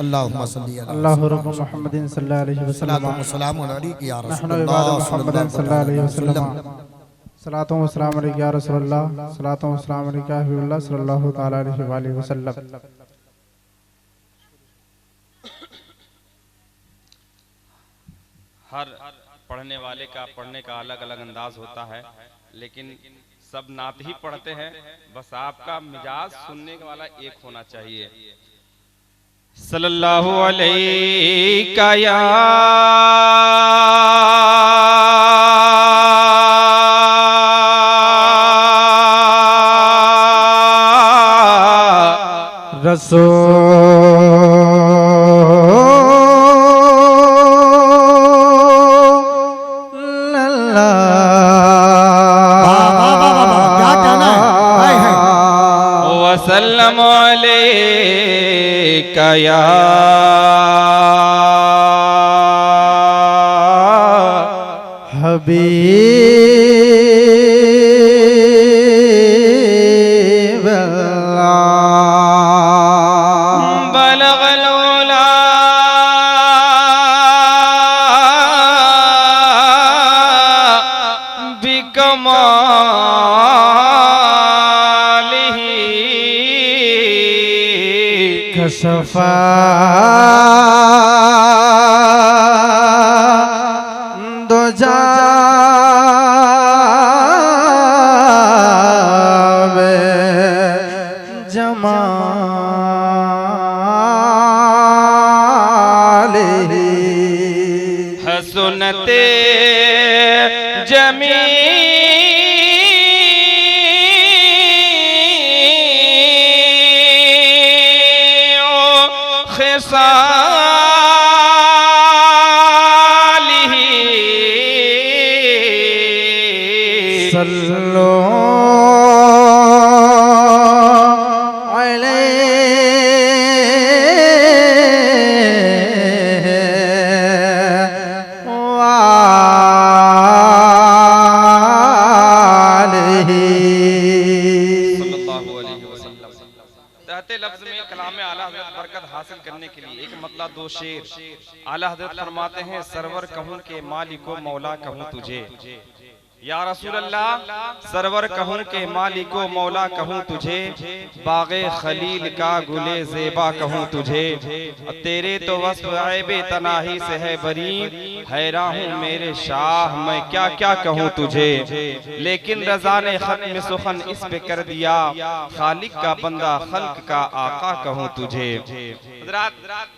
अल्लाहुम्मा सल्ली अला अल्लाहु रब्बु मुहम्मदिन सल्लल्लाहु अलैहि वसल्लम सलाम अलैका या नहनु इबादु मुहम्मदिन सल्लल्लाहु अलैहि वसल्लम रसूलुल्लाह। सलातु व सलाम अलैका या रसूलल्लाह सलातु व सलाम अलैका हबीबुल्लाह सल्लल्लाहु तआला अलैहि वसल्लम। हर पढ़ने वाले का पढ़ने का अलग अलग अंदाज होता है, लेकिन सब नात ही पढ़ते हैं। बस आपका मिजाज सुनने वाला एक होना चाहिए। सल्लल्लाहु अलैका या वसल्लम अलैका या हबीबल्लाह बलगल उला बिकमालिही कशफा दुजा जमालिही हसनते जमी खिसालिही सल्लो रहते लफ्ज में कलाम आला हज़रत बरकत हासिल करने के लिए एक मतलब दो शेर आला हज़रत फरमाते हैं, सरवर कहूँ के मालिको मौला कहूँ तुझे या रसूल अल्लाह, सरवर कहूँ के मालिको मौला कहूँ तुझे, बागे खलील का गुले ज़ेबा कहूँ तुझे, तेरे तो वस्फ़ ऐबे तनाही से है बरी, हैरान हूँ मेरे शाह मैं क्या क्या कहूँ तुझे। लेकिन रज़ा ने ख़त्म सुखन इस पे कर दिया, खालिक का बंदा खल्क का आका कहूँ तुझे। हज़रात,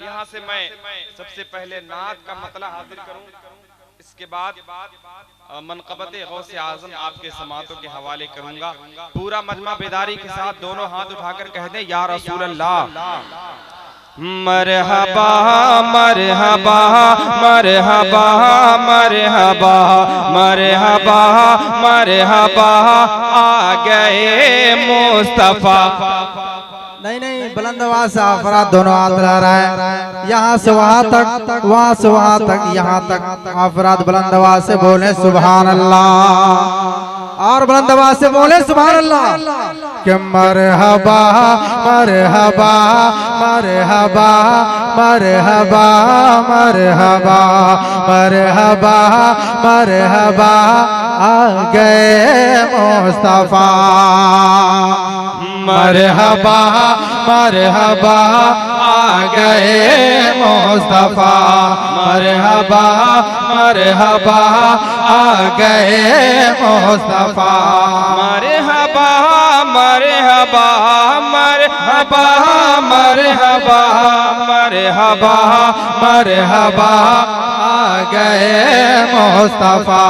यहाँ से मैं सबसे पहले नात का मतलब हाजिर करूँ, इसके बाद मनक़बत गौसे आज़म आपके समातों के हवाले करूंगा। पूरा मजमा बेदारी के साथ दोनों हाथ उठाकर कह दें, या रसूल अल्लाह। मरहबा मरहबा मरहबा मरहबा मरहबा मरहबा आ गए मुस्तफा। नहीं बुलंद आवाज से अफराद दोनों हाथ लगा रहा है, यहाँ से वहाँ तक, वहाँ से वहाँ तक, यहाँ तक अफराद बुलंद आवाज से बोले सुभान अल्लाह, और बुलंद आवाज से बोले सुभान अल्लाह। कि मरहबा मरहबा मरहबा मरहबा मरहबा मरहबा मरहबा आ गए मुस्तफा। मरहबा मरहबा आ गए मुस्तफा, मरहबा मरहबा आ गए मुस्तफा। मरहबा मरहबा मरहबा मरहबा मरहबा मरहबा आ गए मुस्तफा।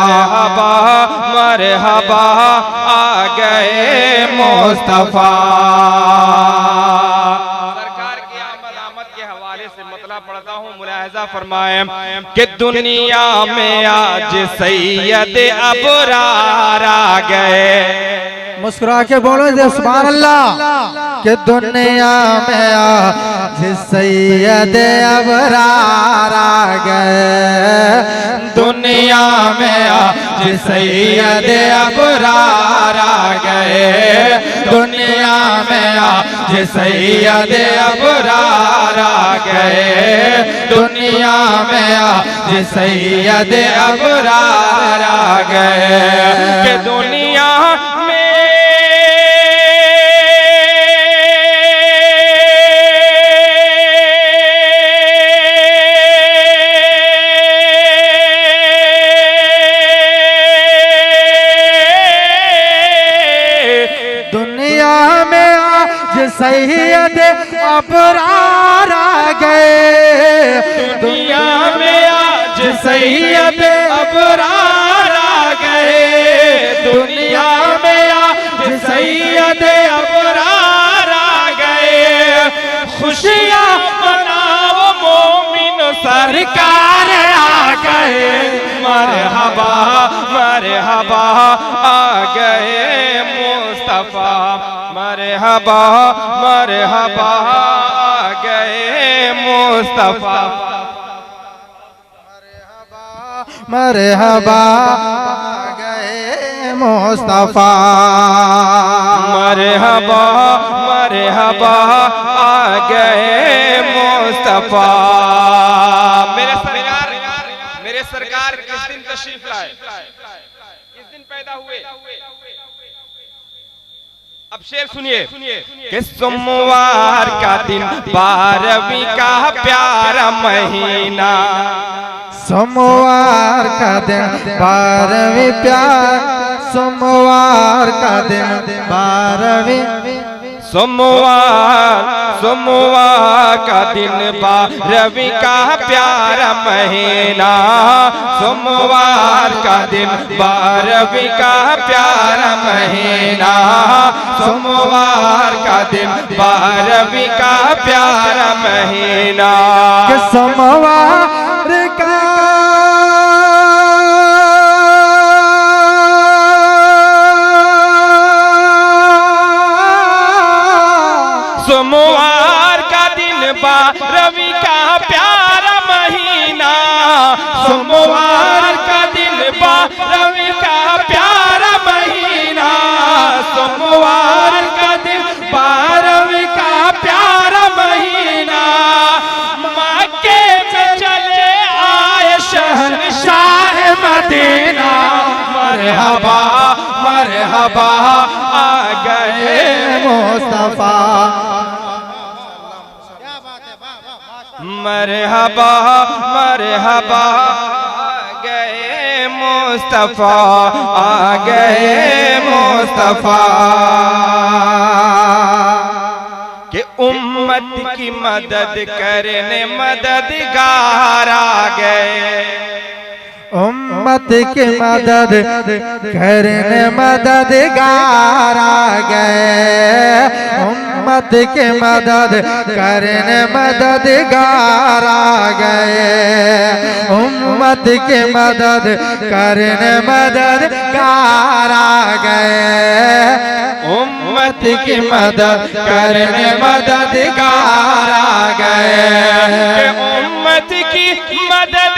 मरहबा मरहबा आ गए मुस्तफा। सरकार की आमद के हवाले से मतलब पढ़ता हूँ, मुलाहिजा फरमाएं कि दुनिया में आज सैयद अबरार आ गए। मुस्कुरा के बोलो सुभान अल्लाह। कि दुनिया में आज सैयद अबरार आ गए, दुनिया में जी सैयद अबरार आ गए दुनिया में आज सैयद अबरार आ गए दुनिया में आज सैयद अबरार आ गए कि दुनिया में सैयद अबरार आ गए दुनिया में आज सैयद अबरार आ गए दुनिया में आज सैयद अबरार आ गए खुशियाँ मनाओ मोमिन सरकार आ गए मरहबा मरहबा आ गए मुस्तफा मरहबा मरहबा आ गए मुस्तफा मरहबा आ गए मुस्तफा मरहबा मरहबा आ गए मुस्तफा मेरे सरकार किस दिन तशरीफ लाए किस दिन पैदा हुए अब शेर सुनिए कि सोमवार का दिन 12वीं का प्यारा महीना सोमवार का दिन 12वीं प्यार सोमवार का दिन 12वीं सोमवार का दिन 12वीं का प्यारा महीना सोमवार का दिन 12वीं का प्यारा महीना सोमवार का दिन 12वीं का प्यारा महीना सोमवार का सोमवार का दिन 12वीं का प्यारा महीना सोमवार का दिन 12वीं का प्यारा महीना सोमवार का दिन 12वीं का प्यारा महीना मक्के में चले आए शहंशाह मदीना मरहबा मरहबा आ गए मुस्तफा मरहबा मरहबा आ गए मुस्तफा आ गए मुस्तफा कि उम्मत की मदद करने मददगार आ गए उम्मत की मदद करने मददगार आ गए उम्मत की मदद करने मददगार आ गए उम्मत की मदद करने मददगार आ गए उम्मत की मदद करने मददगार आ गए उम्मत की मदद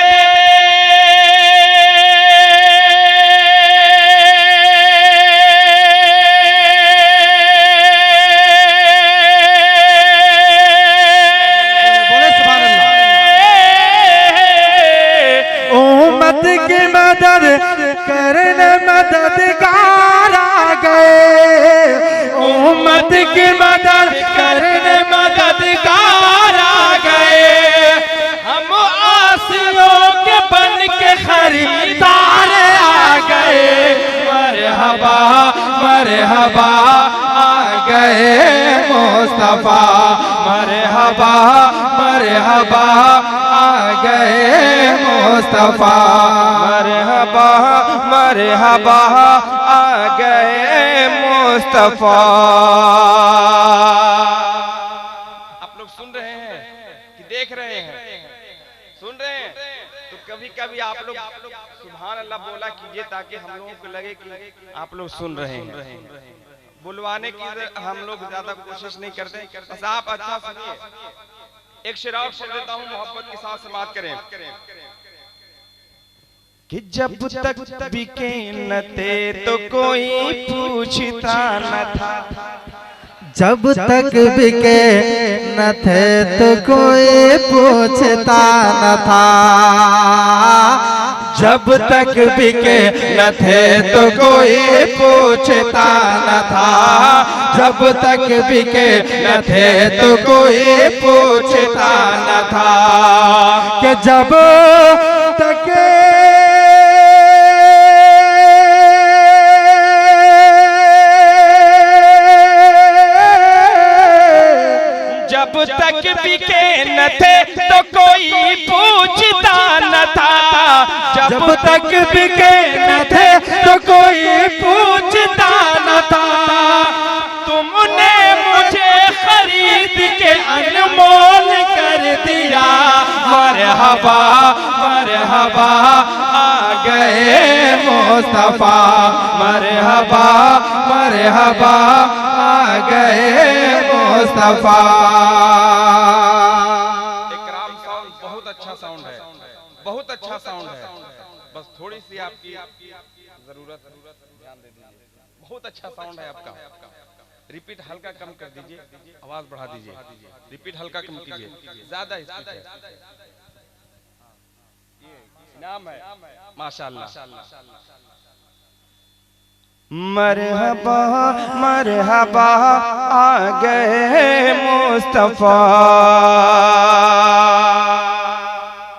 की मदद करने मददगार आ गए उम्मत की मदद करने मददगार आ गए हम आसियों के बन के खरीदार आ गए मरहबा मरहबा आ गए मुस्तफा मरहबा मरहबा आ गए मुस्तफा मरहबा मरहबा आ गए मुस्तफा आप लोग सुन रहे हैं कि देख रहे हैं सुन रहे हैं तो कभी कभी आप लोग सुभान अल्लाह बोला कीजिए ताकि हम लोगों को लगे कि आप लोग सुन रहे हैं बुलवाने की हम लोग ज्यादा कोशिश नहीं करते बस आप अच्छा सुनिए एक शेर और सुन देता हूँ मोहब्बत के साथ समाप्त करें कि जब तक बिके न थे तो कोई पूछता न था। जब तक बिके न थे तो कोई पूछता न था। जब तक बिके न थे तो कोई पूछता न था। जब तक बिके न थे तो कोई पूछता न था। कि जब तक जब तक बिके न थे तो कोई पूछता न था। जब तक बिके न थे तो कोई पूछता न था। तुमने मुझे खरीद के अनमोल कर दिया। मरहबा मरहबा आ गए मुस्तफा। मरहबा मरहबा आ गए मुस्तफा। इकराम साउंड बहुत अच्छा साउंड है, बहुत अच्छा साउंड है। बस थोड़ी सी आपकी जरूरत ध्यान दे दीजिए। बहुत अच्छा साउंड है आपका। रिपीट हल्का कम कर दीजिए, आवाज बढ़ा दीजिए। रिपीट हल्का कम कीजिए, ज्यादा स्पीड है। इनाम है माशाअल्लाह। मरहबा मरहबा आ गए मुस्तफा।